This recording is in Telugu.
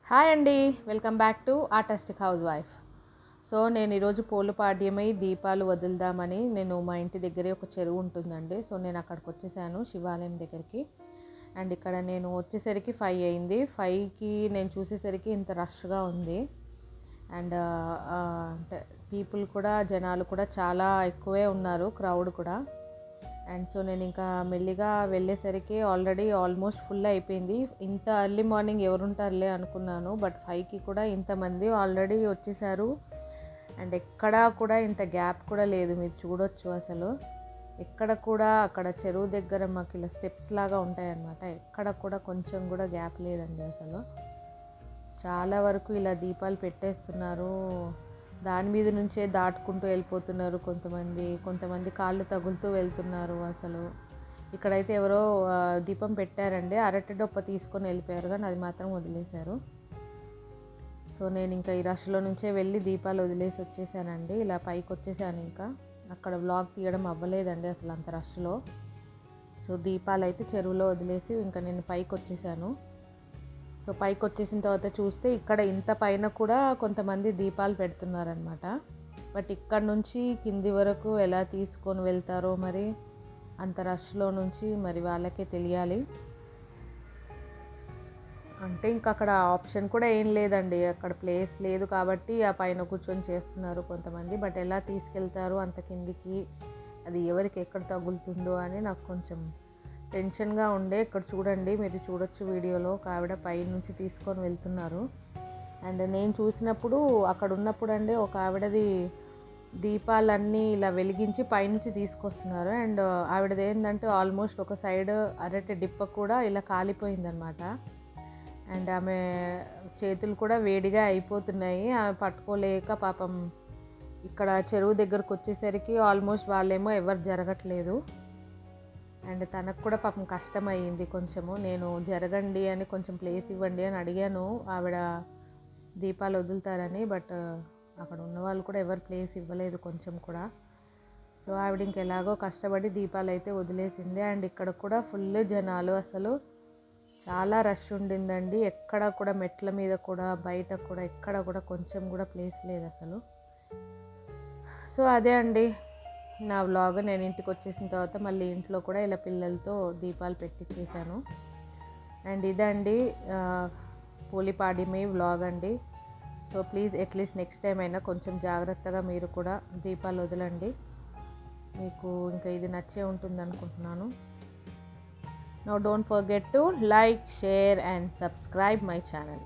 హాయ్ అండి, welcome back to artistic house wife. So నేను ఈరోజు పోలు పాడ్యమై దీపాలు వదులుదామని నేను మా ఇంటి దగ్గరే ఒక చెరువు ఉంటుందండి. సో నేను అక్కడికి వచ్చేసాను శివాలయం దగ్గరికి. అండ్ ఇక్కడ నేను వచ్చేసరికి 5 అయింది. 5కి నేను చూసేసరికి ఇంత రష్గా ఉంది. అండ్ అంటే పీపుల్ కూడా జనాలు కూడా చాలా ఎక్కువే ఉన్నారు, క్రౌడ్ కూడా. అండ్ సో నేను ఇంకా మెల్లిగా వెళ్ళేసరికి ఆల్మోస్ట్ ఫుల్ అయిపోయింది. ఇంత ఎర్లీ మార్నింగ్ ఎవరుంటారులే అనుకున్నాను, బట్ 5కి కూడా ఇంతమంది ఆల్రెడీ వచ్చేసారు. అండ్ ఎక్కడా కూడా ఇంత గ్యాప్ కూడా లేదు, మీరు చూడొచ్చు. అసలు ఎక్కడ కూడా అక్కడ చెరువు దగ్గర మాకు ఇలా స్టెప్స్ లాగా ఉంటాయన్నమాట, ఎక్కడ కూడా కొంచెం కూడా గ్యాప్ లేదండి. అసలు చాలా వరకు ఇలా దీపాలు పెట్టేస్తున్నారు, దాని మీద నుంచే దాటుకుంటూ వెళ్ళిపోతున్నారు. కొంతమంది కాళ్ళు తగులుతూ వెళ్తున్నారు. అసలు ఇక్కడైతే ఎవరో దీపం పెట్టారండి, అరటి డొప్ప తీసుకొని వెళ్ళిపోయారు, కానీ అది మాత్రం వదిలేశారు. సో నేను ఇంకా ఈ రష్లో నుంచే వెళ్ళి దీపాలు వదిలేసి వచ్చేసానండి. ఇలా పైకి వచ్చేసాను. ఇంకా అక్కడ వ్లాగ్ తీయడం అవ్వలేదండి అసలు అంత రష్లో. సో దీపాలు అయితే చెరువులో వదిలేసి ఇంకా నేను పైకి వచ్చేసాను. సో పైకి వచ్చేసిన తర్వాత చూస్తే ఇక్కడ ఇంత పైన కూడా కొంతమంది దీపాలు పెడుతున్నారనమాట. బట్ ఇక్కడ నుంచి కింది వరకు ఎలా తీసుకొని వెళ్తారో మరి, అంత రష్లో నుంచి మరి వాళ్ళకే తెలియాలి. అంటే ఇంకా అక్కడ ఆప్షన్ కూడా ఏం లేదండి, అక్కడ ప్లేస్ లేదు కాబట్టి ఆ పైన కూర్చొని చేస్తున్నారు కొంతమంది. బట్ ఎలా తీసుకెళ్తారు అంత కిందికి, అది ఎవరికి ఎక్కడ తగులుతుందో అని నాకు కొంచెం టెన్షన్గా ఉండే. ఇక్కడ చూడండి, మీరు చూడొచ్చు వీడియోలో, ఒక ఆవిడ పై నుంచి తీసుకొని వెళ్తున్నారు. అండ్ నేను చూసినప్పుడు అక్కడ ఉన్నప్పుడు అండి ఒక ఆవిడది దీపాలన్నీ ఇలా వెలిగించి పైనుంచి తీసుకొస్తున్నారు. అండ్ ఆవిడది ఏంటంటే ఆల్మోస్ట్ ఒక సైడ్ అరటి డిప్ప కూడా ఇలా కాలిపోయిందనమాట. అండ్ ఆమె చేతులు కూడా వేడిగా అయిపోతున్నాయి, ఆమె పట్టుకోలేక పాపం ఇక్కడ చెరువు దగ్గరకు వచ్చేసరికి ఆల్మోస్ట్ వాళ్ళేమో ఎవరు జరగట్లేదు. అండ్ తనకు కూడా పాపం కష్టమయ్యింది కొంచెము. నేను జరగండి అని, కొంచెం ప్లేస్ ఇవ్వండి అని అడిగాను ఆవిడ దీపాలు వదులుతారని, బట్ అక్కడ ఉన్న వాళ్ళు కూడా ఎవరు ప్లేస్ ఇవ్వలేదు కొంచెం కూడా. సో ఆవిడ ఇంకెలాగో కష్టపడి దీపాలు అయితే వదిలేసింది. అండ్ ఇక్కడ కూడా ఫుల్ జనాలు, అసలు చాలా రష్ ఉండిందండి. ఎక్కడ కూడా మెట్ల మీద కూడా బయట కూడా ఎక్కడ కూడా కొంచెం కూడా ప్లేస్ లేదు అసలు. సో అదే అండి నా వ్లాగ్. నేను ఇంటికి వచ్చేసిన తర్వాత మళ్ళీ ఇంట్లో కూడా ఇలా పిల్లలతో దీపాలు పెట్టించేసాను. అండ్ ఇదండి పోలిపాడ్యమి వ్లాగ్ అండి. So please at least next time అయినా కొంచెం జాగ్రత్తగా మీరు కూడా దీపాలు వదలండి. మీకు ఇంకా ఇది నచ్చే ఉంటుంది అనుకుంటున్నాను. Now don't forget to like, share and subscribe my channel.